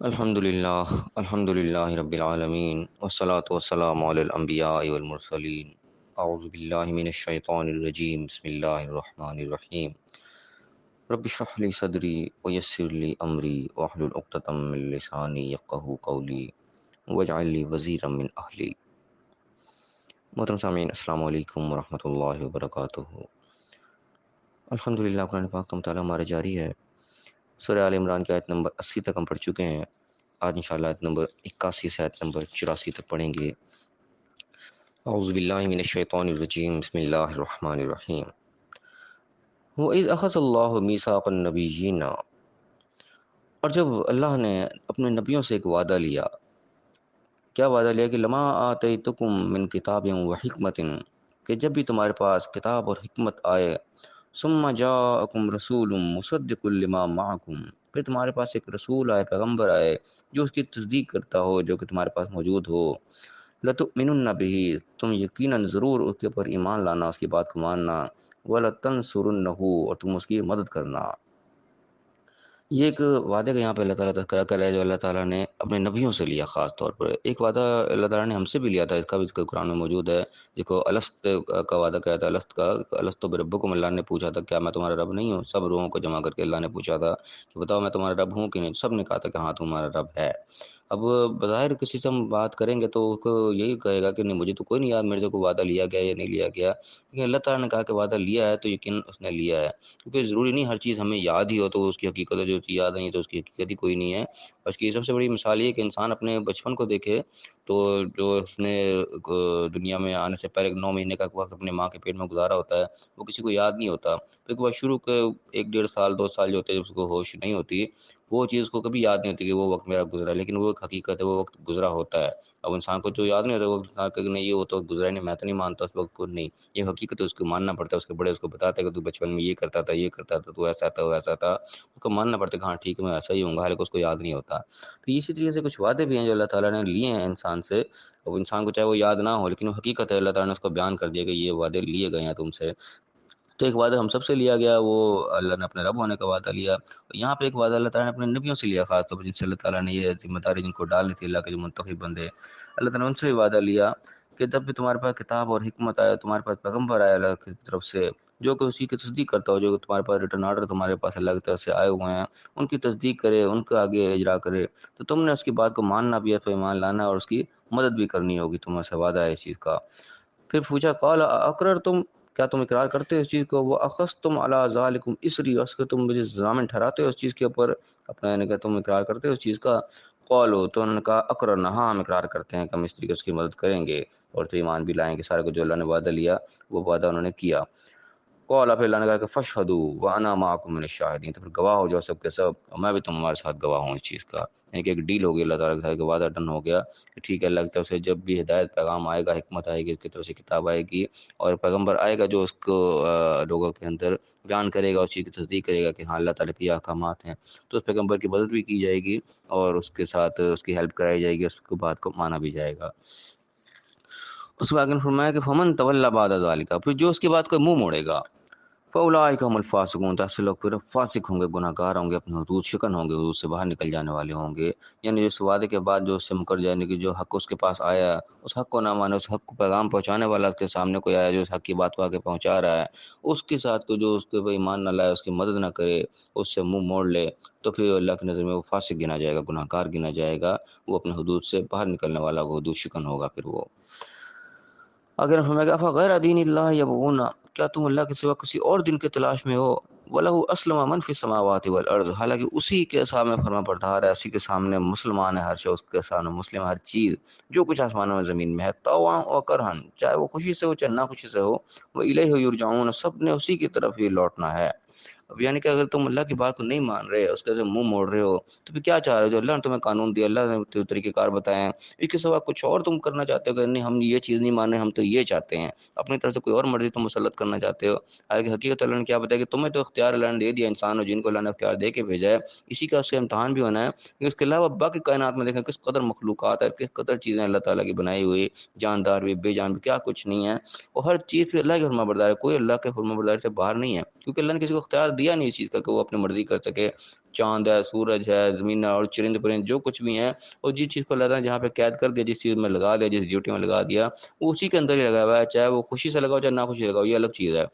الحمد للہ رب العالمین والصلاة والسلام علی الانبیاء والمرسلین اعوذ باللہ من الشیطان الرجیم بسم اللہ الرحمن الرحیم رب اشرح لی صدری ویسر لی امری واحلل عقدۃ من لسانی یفقہوا قولی واجعل لی وزیرا من اہلی۔ محترم سامعین، السلام علیکم ورحمۃ اللہ وبرکاتہ۔ الحمدللہ قرآن پاک کا مطالعہ ہمارا جاری ہے۔ سورہ آل عمران کی آیت نمبر 80 تک ہم پڑھ چکے ہیں۔ آج انشاءاللہ آیت نمبر 81 سے آیت نمبر 84 تک پڑھیں گے۔ اعوذ باللہ من الشیطان الرجیم بسم اللہ الرحمن الرحیم۔ وَإِذْ أَخَذَ اللَّهُ مِيثَاقَ النَّبِيِّينَ، اور جب اللہ نے اپنے نبیوں سے ایک وعدہ لیا۔ کیا وعدہ لیا؟ کہ لما آتیتکم من کتاب و حکمت، کہ جب بھی تمہارے پاس کتاب اور حکمت آئے، ثم جاءکم رسول مصدق لما معکم، پھر تمہارے پاس ایک رسول آئے، پیغمبر آئے جو اس کی تصدیق کرتا ہو جو کہ تمہارے پاس موجود ہو، لتؤمنن بہ، تم یقیناً ضرور اس کے اوپر ایمان لانا، اس کی بات کو ماننا، ولتنصرنہ، اور تم اس کی مدد کرنا۔ یہ ایک وعدے کا یہاں پہ اللہ تعالیٰ تذکرہ کر رہا ہے جو اللہ تعالیٰ نے اپنے نبیوں سے لیا۔ خاص طور پر ایک وعدہ اللہ تعالیٰ نے ہم سے بھی لیا تھا، اس کا بھی ذکر قرآن میں موجود ہے۔ دیکھو، الست کا وعدہ کیا تھا؟ الست بربکم، اللہ نے پوچھا تھا کیا میں تمہارا رب نہیں ہوں؟ سب روحوں کو جمع کر کے اللہ نے پوچھا تھا کہ بتاؤ میں تمہارا رب ہوں کہ نہیں؟ سب نے کہا تھا کہ ہاں تمہارا رب ہے۔ اب بظاہر کسی سے ہم بات کریں گے تو اس کو یہی کہے گا کہ نہیں، مجھے تو کوئی نہیں یاد میرے سے کوئی وعدہ لیا گیا یا نہیں لیا گیا، لیکن اللہ تعالیٰ نے کہا کہ وعدہ لیا ہے تو یقین اس نے لیا ہے، کیونکہ ضروری نہیں ہر چیز ہمیں یاد ہی ہو تو اس کی حقیقت جو یاد نہیں تو اس کی حقیقت ہی کوئی نہیں ہے۔ اور اس کی سب سے بڑی مثال یہ کہ انسان اپنے بچپن کو دیکھے تو جو اس نے دنیا میں آنے سے پہلے 9 مہینے کا وقت اپنے ماں کے پیٹ میں گزارا ہوتا ہے وہ کسی کو یاد نہیں ہوتا۔ پھر وہ شروع کے 1 1.5 2 سال جو ہوتے ہیں جب اس کو ہوش نہیں ہوتی، وہ چیز کو کبھی یاد نہیں ہوتی کہ وہ وقت میرا گزرا ہے، لیکن وہ ایک حقیقت ہے، وہ وقت گزرا ہوتا ہے۔ اب انسان کو جو یاد نہیں ہوتا وہ انسان کہ نہیں یہ وہ تو گزرا نہیں، میں تو نہیں مانتا اس وقت کو، نہیں، یہ حقیقت ہے، اس کو ماننا پڑتا ہے۔ اس کے بڑے اس کو بتاتے ہیں کہ تو بچپن میں یہ کرتا تھا یہ کرتا تھا، تو ایسا تھا وہ ایسا تھا، اس کو ماننا پڑتا ہے کہ ہاں ٹھیک ہے میں ایسا ہی ہوں گا، حالانکہ اس کو یاد نہیں ہوتا۔ تو اسی طریقے سے کچھ وعدے بھی ہیں جو اللہ تعالیٰ نے لیے ہیں انسان سے، اب انسان کو چاہے وہ یاد نہ ہو لیکن وہ حقیقت ہے، اللہ تعالیٰ نے اس کو بیان کر دیا کہ یہ وعدے لیے گئے ہیں تم سے۔ تو ایک وعدہ ہم سب سے لیا گیا، وہ اللہ نے اپنے رب ہونے کا وعدہ لیا۔ یہاں پہ ایک وعدہ اللہ تعالیٰ نے اپنے نبیوں سے لیا، خاص طور پر جن سے اللہ تعالیٰ نے یہ ذمہ داری جن کو ڈالنی تھی، اللہ کے جو منتخب بندے، اللہ تعالیٰ نے ان سے بھی وعدہ لیا کہ جب بھی تمہارے پاس کتاب اور حکمت آئے، تمہارے پاس پیغمبر آئے اللہ کی طرف سے جو کہ اسی کی تصدیق کرتا ہو، جو کہ تمہارے پاس ریٹرن آرڈر تمہارے پاس اللہ کی طرف سے آئے ہوئے ہیں ان کی تصدیق کرے، ان کے آگے اجرا کرے، تو تم نے اس کی بات کو ماننا بھی ہے، پہ ایمان لانا اور اس کی مدد بھی کرنی ہوگی، تم سے وعدہ ہے اس چیز کا۔ پھر پوچھا قال اقررتم، کیا تم اقرار کرتے ہو اس چیز کو؟ وہ اخذتم علی ذالکم اسری، اس کو تم مجھے ضامن ٹھہراتے ہو اس چیز کے اوپر اپنا، یعنی کہ تم اقرار کرتے ہو اس چیز کا؟ قالوا، تو انہوں نے کہا اقررنا، ہاں ہم اقرار کرتے ہیں کہ ہم اس طریقے سے اس کی مدد کریں گے اور تو ایمان بھی لائیں گے، سارے کو جو اللہ نے وعدہ لیا وہ وعدہ انہوں نے کیا۔ قال، پھر اللہ نے کہا کہ فشہدوا وانا معکم من الشاہدین، تو پھر گواہ ہو جاؤ سب کے سب اور میں بھی تمہارے ساتھ گواہ ہوں اس چیز کا۔ یعنی کہ ایک ڈیل ہو گئی اللہ تعالیٰ کے ساتھ، کہ وعدہ ڈن ہو گیا کہ ٹھیک ہے، اللہ کی طرف سے جب بھی ہدایت پیغام آئے گا، حکمت آئے گی، اس کی طرف سے کتاب آئے گی اور پیغمبر آئے گا جو اس کو لوگوں کے اندر بیان کرے گا، اس چیز کی تصدیق کرے گا کہ ہاں اللہ تعالیٰ کے یہ احکامات ہیں، تو اس پیغمبر کی مدد بھی کی جائے گی اور اس کے ساتھ اس کی ہیلپ کرائی جائے گی، اس کی بات کو مانا بھی جائے گا۔ اس کے آگے فرمایا کہ فمن تولی بعد ذلک، پھر جو اس کی بات کو منہ موڑے گا، فاولئک هم الفاسقون، تو ایسے لوگ پھر فاسق ہوں گے، گناہ گار ہوں گے، اپنے حدود شکن ہوں گے، حدود سے باہر نکل جانے والے ہوں گے۔ یعنی اس وعدے کے بعد جو اس سے مکر جانے کی جو حق اس کے پاس آیا، اس حق کو نہ مانے، اس حق کو پیغام پہنچانے والا اس کے سامنے کوئی آیا جو اس حق کی بات کو آگے پہنچا رہا ہے، اس کے ساتھ کو جو اس کے ایمان نہ لائے، اس کی مدد نہ کرے، اس سے منہ موڑ لے، تو پھر اللہ کی نظر میں وہ فاسق گنا جائے گا، گناہ گار گنا جائے گا، وہ اپنے حدود سے باہر نکلنے والا ہوگا، حدود شکن ہوگا پھر وہ۔ اگر ہمیں کہا فغیر دین اللہ یبغون، کیا تم اللہ کے سوا کسی اور دن کے تلاش میں ہو؟ وَلَهُ أَسْلَمَ مَنْ فِي السَّمَاوَاتِ وَالْأَرْضِ، حالانکہ اسی کے سامنے فرما بردار ہے، اسی کے سامنے مسلمان ہے ہر شخص، اس کے سامنے مسلم ہے ہر چیز جو کچھ آسمانوں میں زمین میں ہے، طوعا وکرہن، چاہے وہ خوشی سے ہو چاہے نہ خوشی سے ہو، وَإِلَيْهِ يُرْجَعُونَ، سب نے اسی کی طرف ہی لوٹنا ہے۔ اب یعنی کہ اگر تم اللہ کی بات کو نہیں مان رہے، اس کے سے منہ موڑ رہے ہو، تو پھر کیا چاہ رہے ہو؟ جو اللہ نے تمہیں قانون دیا، اللہ نے طریقہ کار بتائے ہیں، اس کے سوا کچھ اور تم کرنا چاہتے ہو کہ نہیں ہم یہ چیز نہیں مان رہے، ہم تو یہ چاہتے ہیں، اپنی طرف سے کوئی اور مرضی تم مسلط کرنا چاہتے ہو۔ حالانکہ حقیقت اللہ نے کیا بتایا کہ تمہیں تو اختیار اللہ نے دے دیا، انسان اور جن کو اللہ نے اختیار دے کے بھیجا ہے، اسی کا اس سے امتحان بھی ہونا ہے، کہ اس کے علاوہ باقی کائنات میں دیکھیں کس قدر مخلوقات ہے، کس قدر چیزیں اللہ تعالیٰ کی بنائی ہوئی، جاندار بھی بے جان بھی، کیا کچھ نہیں ہے، اور ہر چیز پھر اللہ کی فرما بردار ہے، کوئی اللہ کے فرما برداری سے باہر نہیں ہے، کیونکہ اللہ نے کسی کو اختیار دیا نہیں اس چیز کا کہ وہ اپنی مرضی کر سکے. چاند ہے، سورج ہے، زمین اور چرند پرند جو کچھ بھی ہیں، اور جس چیز کو اللہ تعالیٰ نے جہاں پہ قید کر دیا، جس چیز میں لگا دیا، جس ڈیوٹی میں لگا دیا، وہ اسی کے اندر ہی لگا ہوا ہے، چاہے وہ خوشی سے لگاؤ چاہے نہ خوشی سے لگاؤ، یہ الگ چیز ہے.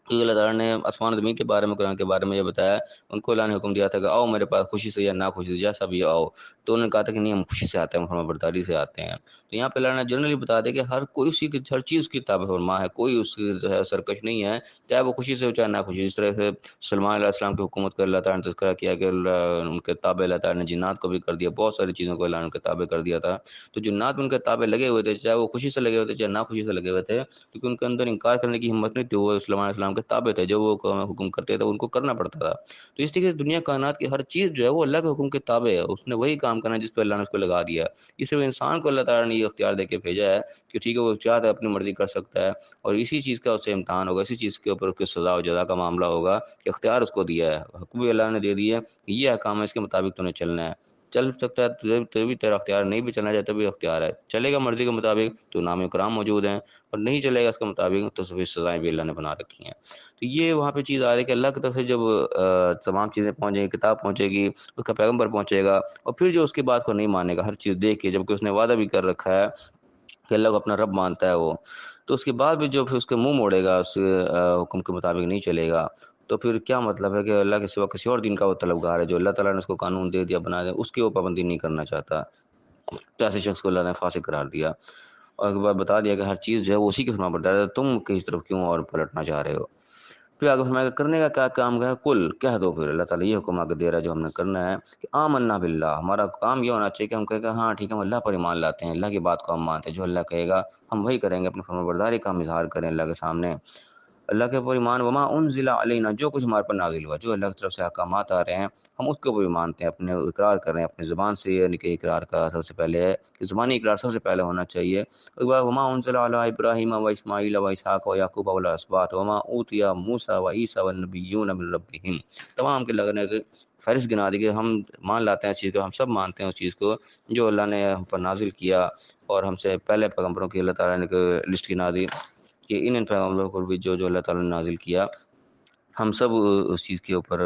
کیونکہ اللہ تعالیٰ نے آسمان زمین کے بارے میں، قرآن کے بارے میں یہ بتایا، ان کو اللہ نے حکم دیا تھا کہ آؤ میرے پاس خوشی سے یا نہ خوشی سے، جیسا بھی آؤ. تو انہوں نے کہا تھا کہ نہیں ہم خوشی سے آتے ہیں، ہم فرما برداری سے آتے ہیں. تو یہاں پہ اللہ نے جنرلی بتا دیا کہ ہر کوئی اسی کی، ہر چیز اس کی تابع فرما ہے، کوئی اس کی جو ہے سرکش نہیں ہے، چاہے وہ خوشی سے ہو چاہے نہ خوشی. اس طرح سے سلمان علیہ السلام کی حکومت کا اللہ تعالیٰ نے تذکرہ کیا کہ ان کے تابع اللہ تعالیٰ نے جنات کو بھی کر دیا، بہت ساری چیزوں کو اللہ نے ان کے تابع کر دیا تھا. تو جنات ان کے تابع لگے ہوئے تھے، چاہے وہ خوشی سے لگے ہوئے تھے چاہے نہ خوشی سے لگے ہوئے تھے، کیونکہ ان کے اندر انکار کرنے کی ہمت نہیں تھی. وہ سلمان علیہ السلام کے تابع تھے، جو وہ حکم کرتے تھے ان کو کرنا پڑتا تھا. تو اس طریقے سے دنیا کائنات کی ہر چیز جو ہے وہ اللہ کے حکم کے تابع ہے، اس نے وہی کام کرنا ہے جس پہ اللہ نے اس کو لگا دیا. اس لیے انسان کو اللہ تعالیٰ نے یہ اختیار دے کے بھیجا ہے کہ ٹھیک ہے وہ چاہتا ہے اپنی مرضی کر سکتا ہے، اور اسی چیز کا اس سے امتحان ہوگا، اسی چیز کے اوپر اس کی سزا و جزا کا معاملہ ہوگا کہ اختیار اس کو دیا ہے، حکم بھی اللہ نے دے دیا ہے، یہ احکام ہے، اس کے مطابق تو نے چلنا ہے. چل سکتا ہے تو بھی تیرا اختیار، نہیں بھی چلنا چاہتا بھی اختیار ہے. چلے گا مرضی کے مطابق تو نام اکرام موجود ہیں، اور نہیں چلے گا اس کے مطابق تو پھر سزائیں بھی اللہ نے بنا رکھی ہیں. تو یہ وہاں پہ چیز آ رہی ہے کہ اللہ کی طرف سے جب تمام چیزیں پہنچیں گی، کتاب پہنچے گی، اس کا پیغمبر پہنچے گا، اور پھر جو اس کی بات کو نہیں مانے گا ہر چیز دیکھ کے، جبکہ اس نے وعدہ بھی کر رکھا ہے کہ اللہ کو اپنا رب مانتا ہے وہ، تو اس کے بعد بھی جو پھر اس کے منہ موڑے گا، اس حکم کے مطابق نہیں چلے گا، تو پھر کیا مطلب ہے کہ اللہ کے سوا کسی اور دین کا وہ طلبگار ہے. جو اللہ تعالیٰ نے اس کو قانون دے دیا، بنا دیا، اس کی وہ پابندی نہیں کرنا چاہتا، تو ایسے شخص کو اللہ نے فاسق قرار دیا. اور ایک بار بتا دیا کہ ہر چیز جو ہے وہ اسی کے فرما بردار ہے، تم کس طرف کیوں اور پلٹنا چاہ رہے ہو. پھر آگے فرمایا کہ کرنے کا کیا کام ہے، کل کہہ دو. پھر اللہ تعالیٰ یہ حکم آگے دے رہا ہے جو ہم نے کرنا ہے کہ آمنا باللہ، ہمارا کام یہ ہونا چاہیے کہ ہم کہیں کہ ہاں ٹھیک ہے ہم اللہ پر ایمان لاتے ہیں، اللہ کی بات کو ہم مانتے ہیں، جو اللہ کہے گا ہم وہی کریں گے، اپنی فرمانبرداری کا ہم اظہار کریں اللہ کے سامنے. اللہ کے اوپر ایمان، وما انزل علینا، جو کچھ ہمارے پر نازل ہوا، جو اللہ کی طرف سے احکامات آ رہے ہیں ہم اس کو بھی مانتے ہیں، اپنے اقرار کر رہے ہیں اپنی زبان سے. یعنی کہ اقرار کا سب سے پہلے ہے کہ زبانی اقرار سب سے پہلے ہونا چاہیے. وما انزل علی ابراہیم و اسماعیل و اسحاق و یعقوب والاسباط وما اوتی موسیٰ و عیسیٰ والنبیون من ربہم، تمام کے لگنے کے فہرست گنا دی کہ ہم مان لاتے ہیں اس چیز کو، ہم سب مانتے ہیں اس چیز کو جو اللہ نے ہم پر نازل کیا، اور ہم سے پہلے پیغمبروں کی اللہ تعالیٰ نے لسٹ گنا دی کہ ان پیغمبروں کو بھی جو اللہ تعالیٰ نے نازل کیا، ہم سب اس چیز کے اوپر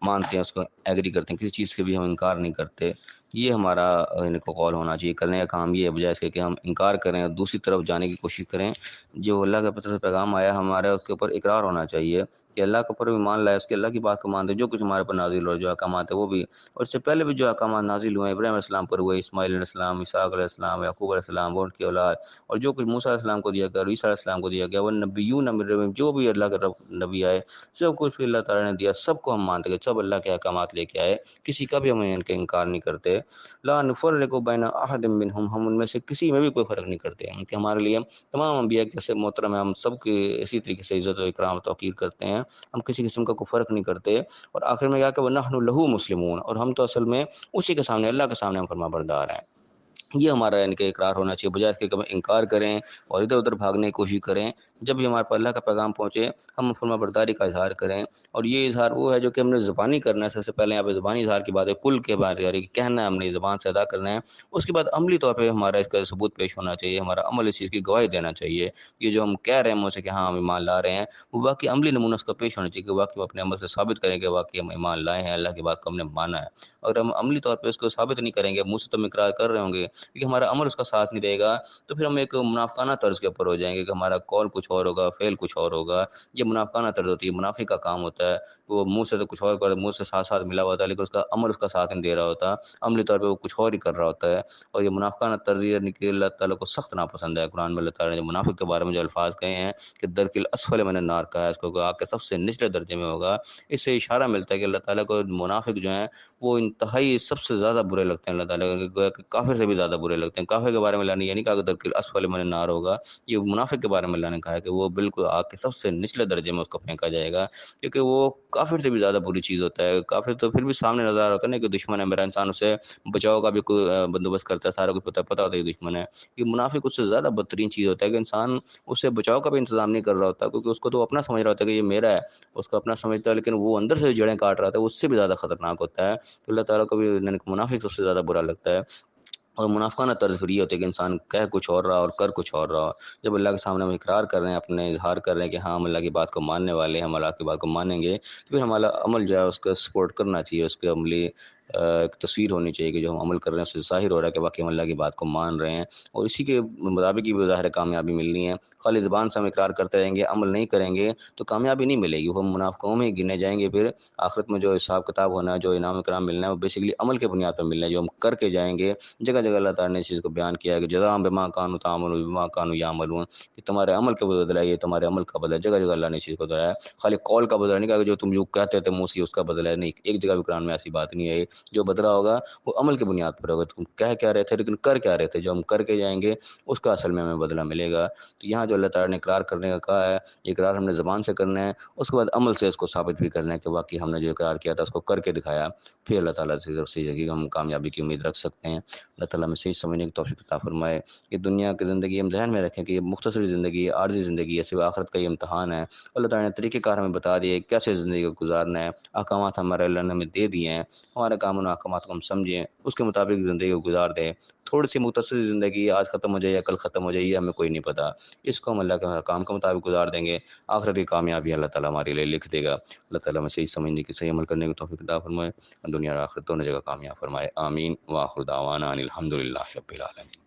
مانتے ہیں، اس کو ایگری کرتے ہیں، کسی چیز کے بھی ہم انکار نہیں کرتے. یہ ہمارا ان کو قول ہونا چاہیے، کرنے کا کام یہ ہے، بجائے اس کے کہ ہم انکار کریں اور دوسری طرف جانے کی کوشش کریں. جو اللہ کے طرف سے پیغام آیا ہمارا اس کے اوپر اقرار ہونا چاہیے کہ اللہ کے اوپر بھی مان لائے، اس کے اللہ کی بات کو مانتے، جو کچھ ہمارے پر نازل ہو، جو احکامات ہیں وہ بھی، اور اس سے پہلے بھی جو احکامات نازل ہوئے ابراہیم علیہ السلام پر ہوئے، اسماعیل علیہ السلام، اسحاق علیہ السلام، یعقوب علیہ السلام، وہ ان کی اولاد، اور جو کچھ موسیٰ علیہ السلام کو دیا گیا اور عیسیٰ علیہ السلام کو دیا گیا، وہ نبیون من ربہم، جو بھی اللہ کے نبی آئے سب کچھ بھی اللہ تعالیٰ نے دیا، سب کو ہم مانتے ہیں، سب اللہ کے احکامات لے کے آئے، کسی کا بھی ہم ان کے انکار نہیں کرتے. لا نفرق بین احد منہم، ہم ان میں سے کسی میں بھی کوئی فرق نہیں کرتے ہیں کہ ہمارے لیے تمام انبیاء جیسے محترم ہیں، ہم سب کی اسی طریقے سے عزت و اکرام و توقیر کرتے ہیں، ہم کسی قسم کا کوئی فرق نہیں کرتے. اور آخر میں کیا کہ وَنَحْنُ لَهُ مسلمون، اور ہم تو اصل میں اسی کے سامنے، اللہ کے سامنے ہم فرما بردار ہیں. یہ ہمارا ان کے اقرار ہونا چاہیے، بجائے اس کے کہ ہم انکار کریں اور ادھر ادھر بھاگنے کی کوشش کریں. جب بھی ہمارے پاس اللہ کا پیغام پہنچے ہم فرما برداری کا اظہار کریں، اور یہ اظہار وہ ہے جو کہ ہم نے زبانی کرنا ہے. سب سے پہلے یہاں پہ زبانی اظہار کی بات ہے، کل کے بات ہے کہ کہنا ہے ہم نے زبان سے ادا کرنا ہے. اس کے بعد عملی طور پہ ہمارا اس کا ثبوت پیش ہونا چاہیے، ہمارا عمل اس چیز کی گواہی دینا چاہیے. یہ جو ہم کہہ رہے ہیں منہ سے کہ ہاں ہم ایمان لا رہے ہیں، وہ واقعی عملی نمونہ اس کا پیش ہونا چاہیے کہ واقعی ہم اپنے عمل سے ثابت کریں کہ واقعی ہم ایمان لائے ہیں، اللہ کی بات کو ہم نے مانا ہے. اور ہم عملی طور پہ اس کو ثابت نہیں کریں گے، منہ سے تو ہم اقرار کر رہے ہوں گے لیکن ہمارا عمل اس کا ساتھ نہیں دے گا، تو پھر ہم ایک منافقانہ طرز کے اوپر ہو جائیں گے کہ ہمارا قول کچھ اور ہوگا، فعل کچھ اور ہوگا. یہ منافقانہ طرز ہوتی ہے، منافق کا کام ہوتا ہے. وہ منہ سے تو کچھ اور کر، منہ سے ساتھ ساتھ ملا ہوا تھا لیکن اس کا عمل اس کا ساتھ نہیں دے رہا ہوتا، عملی طور پہ وہ کچھ اور ہی کر رہا ہوتا ہے. اور یہ منافقانہ طرز یہ اللہ تعالیٰ کو سخت ناپسند ہے. قرآن میں اللہ تعالیٰ نے جو منافق کے بارے میں جو الفاظ کہے ہیں کہ درک الاسفل من النار کا ہے، اس کو آگ کے سب سے نچلے درجے میں ہوگا. اس سے اشارہ ملتا ہے کہ اللہ تعالیٰ کو منافق جو ہیں وہ انتہائی سب سے زیادہ برے لگتے ہیں. اللہ تعالیٰ کے کافر سے بھی زیادہ برے لگتے ہیں. کافر کے بارے میں اللہ نے یہ نہیں کہا کہ درک الاسفل من النار ہوگا، یہ منافق کے بارے میں اللہ نے کہا ہے کہ وہ بالکل آگ کے سب سے نچلے درجے میں اس کو پھینکا جائے گا، کیونکہ وہ کافر سے بھی زیادہ بری چیز ہوتا ہے. کافر تو پھر بھی سامنے نظر ہوتا ہے نا کہ دشمن ہے میرا، انسان اسے بچاؤ کا بھی کوئی بندوبست کرتا ہے، سارا کچھ پتہ ہوتا ہے کہ دشمن ہے. یہ منافق اس سے زیادہ بدترین چیز ہوتا ہے کہ انسان اس سے بچاؤ کا بھی انتظام نہیں کر رہا ہوتا، کیونکہ اس کو تو اپنا سمجھ رہا ہوتا ہے کہ یہ میرا ہے، اس کو اپنا سمجھتا ہے، لیکن وہ اندر سے جڑیں کاٹ رہا تھا، اس سے بھی زیادہ خطرناک ہوتا ہے. تو اللہ تعالیٰ کو بھی منافق سب سے زیادہ برا لگتا ہے. اور منافقانہ طرز پھر یہ ہوتا ہے کہ انسان کہہ کچھ اور رہا اور کر کچھ اور رہا۔ جب اللہ کے سامنے ہم اقرار کر رہے ہیں، اپنے اظہار کر رہے ہیں کہ ہاں ہم اللہ کی بات کو ماننے والے ہیں، ہم اللہ کی بات کو مانیں گے، تو پھر ہمارا عمل جو ہے اس کا سپورٹ کرنا چاہیے، اس کے عملی ایک تصویر ہونی چاہیے کہ جو ہم عمل کر رہے ہیں اس سے ظاہر ہو رہا ہے کہ واقعی ہم اللہ کی بات کو مان رہے ہیں، اور اسی کے مطابق ہی ظاہر کامیابی ملنی ہے۔ خالی زبان سے ہم اقرار کرتے رہیں گے، عمل نہیں کریں گے تو کامیابی نہیں ملے گی، وہ منافقوں میں گنے جائیں گے۔ پھر آخرت میں جو حساب کتاب ہونا ہے، جو انعام اکرام ملنا ہے، وہ بیسیکلی عمل کے بنیاد پر ملنا ہے، جو ہم کر کے جائیں گے۔ جگہ جگہ اللہ تعالیٰ نے اس چیز کو بیان کیا ہے کہ جزاء بما کانوا تعملون بما کانوا یعملون، کہ تمہارے عمل کا بدلہ ہے، یہ تمہارے عمل کا بدلہ ہے۔ جگہ جگہ اللہ نے اس چیز کو دہرایا ہے، خالی قول کا بدلہ نہیں کہا کہ جو تم جو کہتے تھے منہ سے اس کا بدلہ ہے، نہیں، ایک جگہ بھی قرآن میں ایسی بات نہیں ہے۔ جو بدلہ ہوگا وہ عمل کی بنیاد پر ہوگا، تم کہہ کیا رہے تھے لیکن کر کیا رہے تھے، جو ہم کر کے جائیں گے اس کا اصل میں ہمیں بدلہ ملے گا۔ تو یہاں جو اللہ تعالیٰ نے اقرار کرنے کا کہا ہے، یہ اقرار ہم نے زبان سے کرنا ہے، اس کے بعد عمل سے اس کو ثابت بھی کرنا ہے کہ واقعی ہم نے جو اقرار کیا تھا اس کو کر کے دکھایا، پھر اللہ تعالیٰ کی طرف سے یہ ہم کامیابی کی امید رکھ سکتے ہیں۔ اللہ تعالیٰ ہمیں صحیح سمجھنے کی توفیق عطا فرمائے۔ یہ دنیا کی زندگی ہم ذہن میں رکھیں کہ یہ مختصر زندگی ہے، عارضی زندگی ہے، صرف آخرت کا یہ امتحان ہے۔ اللہ تعالیٰ نے طریقہ کار ہمیں بتا دیے کیسے زندگی کو گزارنا ہے، احکامات ہمارے اللہ نے ہمیں دے دیے ہیں، ہمارے قانون و احکامات کو ہم سمجھیں، اس کے مطابق زندگی کو گزار دیں۔ تھوڑی سی مختصر زندگی آج ختم ہو جائے یا کل ختم ہو جائے یہ ہمیں کوئی نہیں پتہ، اس کو ہم اللہ کے احکام کے مطابق گزار دیں گے، آخرت کی کامیابی اللہ تعالیٰ ہمارے لیے لکھ دے گا۔ اللہ تعالیٰ ہمیں صحیح سمجھنے کی، صحیح عمل کرنے کی توفیق عطا فرمائے، دنیا اور آخرت دونوں جگہ کامیاب فرمائے۔ آمین۔ وآخر دعوانا ان الحمد للہ رب العالمین۔